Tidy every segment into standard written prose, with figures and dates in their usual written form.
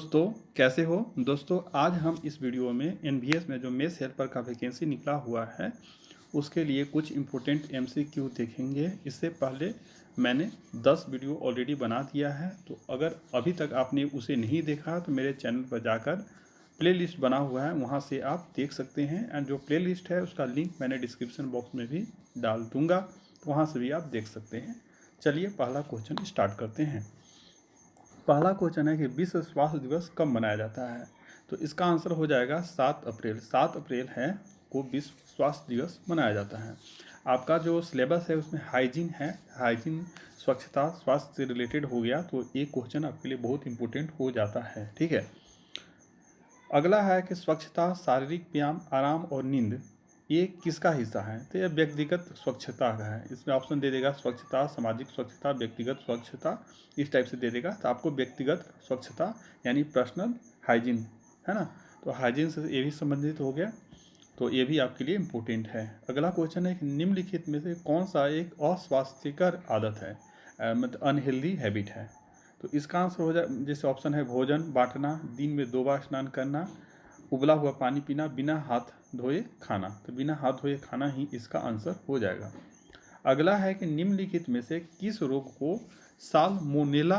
दोस्तों, कैसे हो? दोस्तों, आज हम इस वीडियो में एनवीएस में जो मेस हेल्पर का वैकेंसी निकला हुआ है, उसके लिए कुछ इम्पोर्टेंट एमसीक्यू देखेंगे। इससे पहले मैंने 10 वीडियो ऑलरेडी बना दिया है, तो अगर अभी तक आपने उसे नहीं देखा तो मेरे चैनल पर जाकर प्लेलिस्ट बना हुआ है, वहाँ से आप देख सकते हैं। एंड जो प्लेलिस्ट है उसका लिंक मैंने डिस्क्रिप्शन बॉक्स में भी डाल दूँगा, तो वहाँ से भी आप देख सकते हैं। चलिए पहला क्वेश्चन स्टार्ट करते हैं। पहला क्वेश्चन है कि विश्व स्वास्थ्य दिवस कब मनाया जाता है? तो इसका आंसर हो जाएगा 7 अप्रैल। 7 अप्रैल है को विश्व स्वास्थ्य दिवस मनाया जाता है। आपका जो सिलेबस है उसमें हाइजीन है, हाइजीन स्वच्छता स्वास्थ्य से रिलेटेड हो गया, तो एक क्वेश्चन आपके लिए बहुत इंपॉर्टेंट हो जाता है। ठीक है, अगला है कि स्वच्छता, शारीरिक व्यायाम, आराम और नींद ये किसका हिस्सा है? तो यह व्यक्तिगत स्वच्छता का है। इसमें ऑप्शन दे देगा स्वच्छता, सामाजिक स्वच्छता, व्यक्तिगत स्वच्छता, इस टाइप से दे देगा। तो आपको व्यक्तिगत स्वच्छता यानी पर्सनल हाइजीन है ना, तो हाइजीन से ये भी संबंधित हो गया, तो ये भी आपके लिए इम्पोर्टेंट है। अगला क्वेश्चन है कि निम्नलिखित में से कौन सा एक अस्वास्थ्यकर आदत है, मतलब अनहेल्दी हैबिट है? तो इसका आंसर हो जाए, जैसे ऑप्शन है भोजन बांटना, दिन में 2 बार स्नान करना, उबला हुआ पानी पीना, बिना हाथ धोए खाना। तो बिना हाथ धोए खाना ही इसका आंसर हो जाएगा। अगला है कि निम्नलिखित में से किस रोग को साल्मोनेला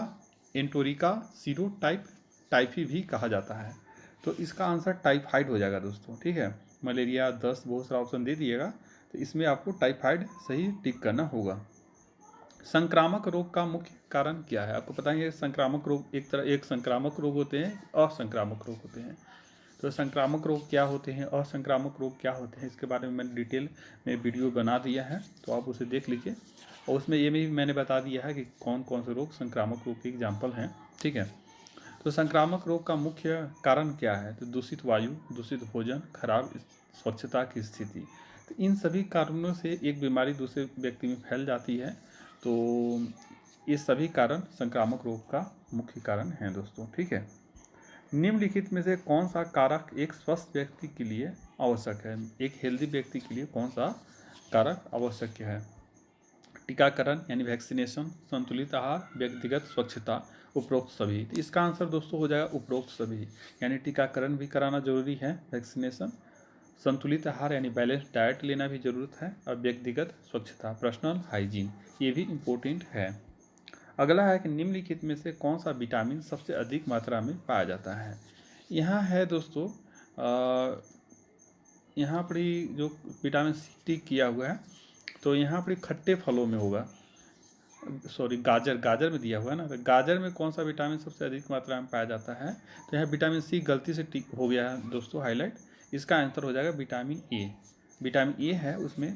एंटोरिका सीरोटाइप टाइफी भी कहा जाता है? तो इसका आंसर टाइफाइड हो जाएगा दोस्तों। ठीक है, मलेरिया, दस्त, बहुत सारा ऑप्शन दे दिएगा, तो इसमें आपको टाइफाइड सही टिक करना होगा। संक्रामक रोग का मुख्य कारण क्या है? आपको पता है संक्रामक रोग एक संक्रामक रोग होते हैं, असंक्रामक रोग होते हैं। तो संक्रामक रोग क्या होते हैं, असंक्रामक रोग क्या होते हैं, इसके बारे में मैंने डिटेल में वीडियो बना दिया है, तो आप उसे देख लीजिए। और उसमें ये भी मैंने बता दिया है कि कौन कौन से रोग संक्रामक रोग के एग्जाम्पल हैं। ठीक है, तो संक्रामक रोग का मुख्य कारण क्या है? तो दूषित वायु, दूषित भोजन, खराब स्वच्छता की स्थिति। तो इन सभी कारणों से एक बीमारी दूसरे व्यक्ति में फैल जाती है, तो ये सभी कारण संक्रामक रोग का मुख्य कारण हैं दोस्तों। ठीक है, निम्नलिखित में से कौन सा कारक एक स्वस्थ व्यक्ति के लिए आवश्यक है? एक हेल्दी व्यक्ति के लिए कौन सा कारक आवश्यक है? टीकाकरण यानी वैक्सीनेशन, संतुलित आहार, व्यक्तिगत स्वच्छता, उपरोक्त सभी। तो इसका आंसर दोस्तों हो जाएगा उपरोक्त सभी, यानी टीकाकरण भी कराना जरूरी है, वैक्सीनेशन, संतुलित आहार यानी बैलेंस डाइट लेना भी जरूरत है, और व्यक्तिगत स्वच्छता पर्सनल हाइजीन ये भी इम्पोर्टेंट है। अगला है कि निम्नलिखित में से कौन सा विटामिन सबसे अधिक मात्रा में पाया जाता है? यहाँ है दोस्तों, यहाँ पर ही जो विटामिन सी टिक किया हुआ है, तो यहाँ पर खट्टे फलों में होगा, सॉरी गाजर में दिया हुआ है ना, तो गाजर में कौन सा विटामिन सबसे अधिक मात्रा में पाया जाता है? तो यहाँ विटामिन सी गलती से टिक हो गया है दोस्तों हाईलाइट, इसका आंसर हो जाएगा विटामिन ए। विटामिन ए है उसमें,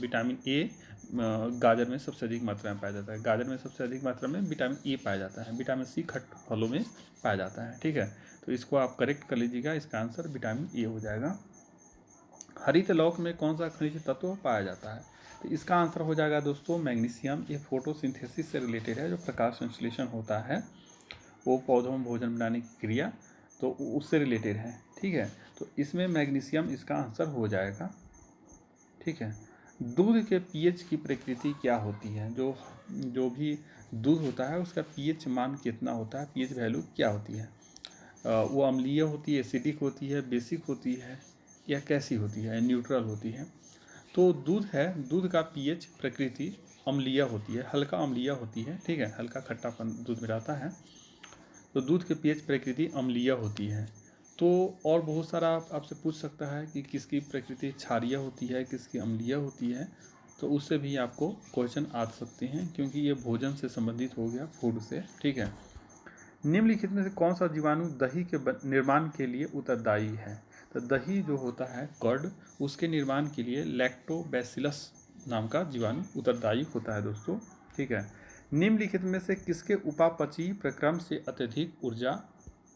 विटामिन ए गाजर में सबसे अधिक मात्रा में पाया जाता है। गाजर में सबसे अधिक मात्रा में विटामिन ए पाया जाता है, विटामिन सी खट्टे फलों में पाया जाता है। ठीक है, तो इसको आप करेक्ट कर लीजिएगा, इसका आंसर विटामिन ए हो जाएगा। हरित लौक में कौन सा खनिज तत्व पाया जाता है? तो इसका आंसर हो जाएगा दोस्तों मैग्नीशियम। ये फोटोसिंथेसिस से रिलेटेड है, जो प्रकाश संश्लेषण होता है वो पौधों में भोजन बनाने की क्रिया, तो उससे रिलेटेड है। ठीक है, तो इसमें मैग्नीशियम इसका आंसर हो जाएगा। ठीक है, दूध के पीएच की प्रकृति क्या होती है? जो भी दूध होता है उसका पीएच मान कितना होता है, पीएच वैल्यू क्या होती है? वो अम्लीय होती है, एसिडिक होती है, बेसिक होती है, या कैसी होती है, न्यूट्रल होती है? तो दूध है, दूध का पीएच प्रकृति अम्लीय होती है, हल्का अम्लीय होती है। ठीक है, हल्का खट्टापन दूध में रहता है, तो दूध के पीएच प्रकृति अम्लीय होती है। तो और बहुत सारा आपसे पूछ सकता है कि किसकी प्रकृति क्षारीय होती है, किसकी अम्लीय होती है, तो उससे भी आपको क्वेश्चन आ सकते हैं, क्योंकि ये भोजन से संबंधित हो गया, फूड से। ठीक है, निम्नलिखित में से कौन सा जीवाणु दही के निर्माण के लिए उत्तरदायी है? तो दही जो होता है कर्ड, उसके निर्माण के लिए लैक्टोबैसिलस नाम का जीवाणु उत्तरदायी होता है दोस्तों। ठीक है, निम्नलिखित में से किसके उपापचयी प्रक्रम से अत्यधिक ऊर्जा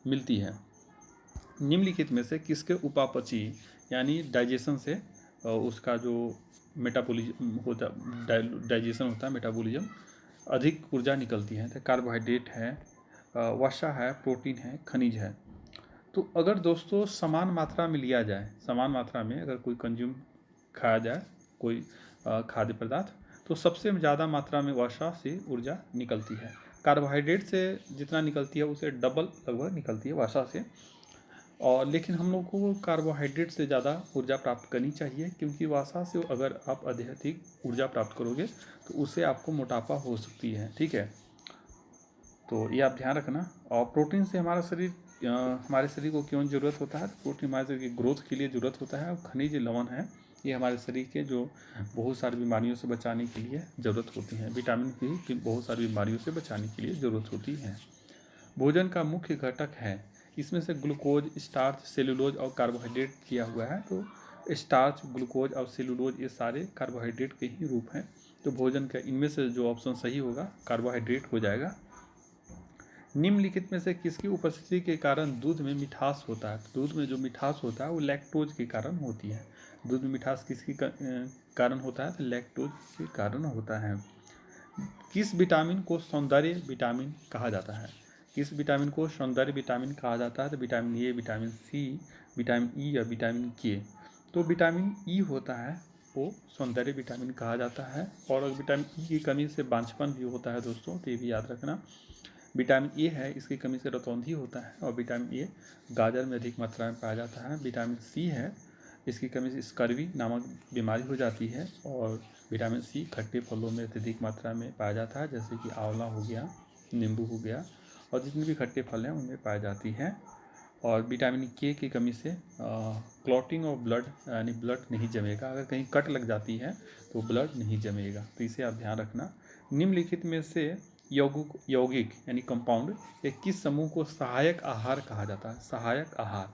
मिलती है? निम्नलिखित में से किसके उपापचयी यानी डाइजेशन से उसका जो मेटाबॉलिज्म होता, डाइजेशन होता है, मेटाबॉलिज्म, अधिक ऊर्जा निकलती है? तो कार्बोहाइड्रेट है, वसा है, प्रोटीन है, खनिज है। तो अगर दोस्तों समान मात्रा में लिया जाए, समान मात्रा में अगर कोई कंज्यूम खाया जाए कोई खाद्य पदार्थ, तो सबसे ज़्यादा मात्रा में वसा से ऊर्जा निकलती है। कार्बोहाइड्रेट से जितना निकलती है उसे डबल लगभग निकलती है वसा से। और लेकिन हम लोग को कार्बोहाइड्रेट से ज़्यादा ऊर्जा प्राप्त करनी चाहिए, क्योंकि वसा से अगर आप अधिक ऊर्जा प्राप्त करोगे तो उससे आपको मोटापा हो सकती है। ठीक है, तो ये आप ध्यान रखना। और प्रोटीन से हमारे शरीर को क्यों ज़रूरत होता है? प्रोटीन हमारे शरीर की ग्रोथ के लिए ज़रूरत होता है। और खनिज लवण है, ये हमारे शरीर के जो बहुत सारी बीमारियों से बचाने के लिए ज़रूरत होती है। विटामिन की बहुत सारी बीमारियों से बचाने के लिए ज़रूरत होती है। भोजन का मुख्य घटक है, इसमें से ग्लूकोज, स्टार्च, सेलुलोज और कार्बोहाइड्रेट किया हुआ है। तो स्टार्च, ग्लूकोज और सेलुलोज ये सारे कार्बोहाइड्रेट के ही रूप हैं। तो भोजन का इनमें से जो ऑप्शन सही होगा कार्बोहाइड्रेट हो जाएगा। निम्नलिखित में से किसकी उपस्थिति के कारण दूध में मिठास होता है? दूध में जो मिठास होता है वो लैक्टोज के कारण होती है। दूध में मिठास किसके कारण होता है? तो लैक्टोज के कारण होता है। किस विटामिन को सौंदर्य विटामिन कहा जाता है? किस विटामिन को सौंदर्य विटामिन कहा जाता है? तो vitamin A, vitamin C, vitamin E या विटामिन के। तो विटामिन ई होता है वो सौंदर्य विटामिन कहा जाता है। और विटामिन ई की कमी से बांझपन भी होता है दोस्तों, तो ये भी याद रखना। विटामिन ए है, इसकी कमी से रतौंधी होता है। और विटामिन ए गाजर में अधिक मात्रा में पाया जाता है। विटामिन सी है, इसकी कमी से स्कर्वी नामक बीमारी हो जाती है। और विटामिन सी खट्टे फलों में अत्यधिक मात्रा में पाया जाता है, जैसे कि आंवला हो गया, नींबू हो गया, और जितने भी खट्टे फल हैं उनमें पाई जाती है। और विटामिन के की कमी से क्लॉटिंग ऑफ ब्लड, यानी ब्लड नहीं जमेगा। अगर कहीं कट लग जाती है तो ब्लड नहीं जमेगा, तो इसे आप ध्यान रखना। निम्नलिखित में से यौगिक यानी कंपाउंड एक किस समूह को सहायक आहार कहा जाता है? सहायक आहार,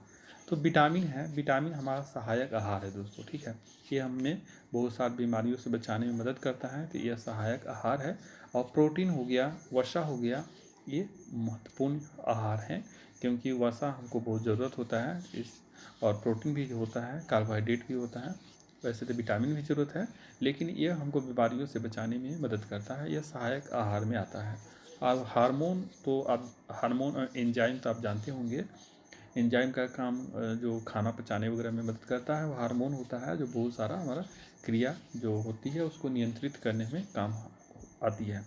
तो विटामिन है, विटामिन हमारा सहायक आहार है दोस्तों। ठीक है, ये हमें बहुत सारी बीमारियों से बचाने में मदद करता है, तो यह सहायक आहार है। और प्रोटीन हो गया, वसा हो गया, ये महत्वपूर्ण आहार हैं, क्योंकि वसा हमको बहुत ज़रूरत होता है इस। और प्रोटीन भी होता है, कार्बोहाइड्रेट भी होता है, वैसे तो विटामिन भी ज़रूरत है, लेकिन यह हमको बीमारियों से बचाने में मदद करता है। यह सहायक आहार में आता है। और हार्मोन और एंजाइम तो आप जानते होंगे। एंजाइम का काम जो खाना पचाने वगैरह में मदद करता है, वो हार्मोन होता है जो बहुत सारा हमारा क्रिया जो होती है उसको नियंत्रित करने में काम आती है।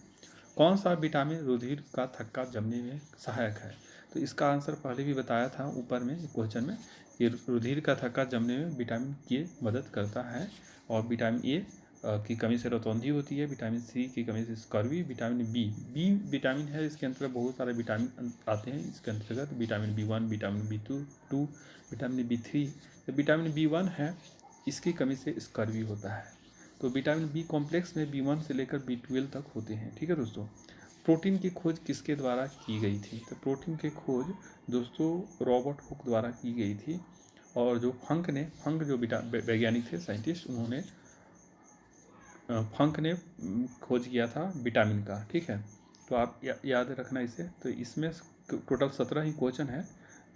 कौन सा विटामिन रुधिर का थक्का जमने में सहायक है? तो इसका आंसर पहले भी बताया था ऊपर में क्वेश्चन में, कि रुधिर का थक्का जमने में विटामिन के मदद करता है। और विटामिन ए की कमी से रतौंधी होती है। विटामिन सी की कमी से स्कर्वी। विटामिन बी विटामिन है, इसके अंतर्गत बहुत सारे विटामिन आते हैं इसके अंतर्गत। Vitamin B1, vitamin B2, vitamin B3। तो विटामिन B1 है, इसकी कमी से स्कर्वी होता है। तो विटामिन बी कॉम्प्लेक्स में B1 से लेकर B12 तक होते हैं। ठीक है दोस्तों। प्रोटीन की खोज किसके द्वारा की गई थी? तो प्रोटीन की खोज दोस्तों रॉबर्ट हुक द्वारा की गई थी। और जो फंक जो वैज्ञानिक थे, साइंटिस्ट, उन्होंने फंक ने खोज किया था विटामिन का। ठीक है, तो आप याद रखना इसे। तो इसमें टोटल 17 ही क्वेश्चन है,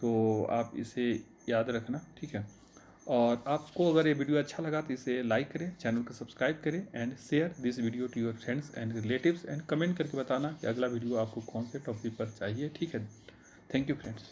तो आप इसे याद रखना। ठीक है, और आपको अगर ये वीडियो अच्छा लगा तो इसे लाइक करें, चैनल को सब्सक्राइब करें, and share this video to your friends and relatives, and comment करके बताना कि अगला वीडियो आपको कौन से टॉपिक पर चाहिए। ठीक है, थैंक यू फ्रेंड्स।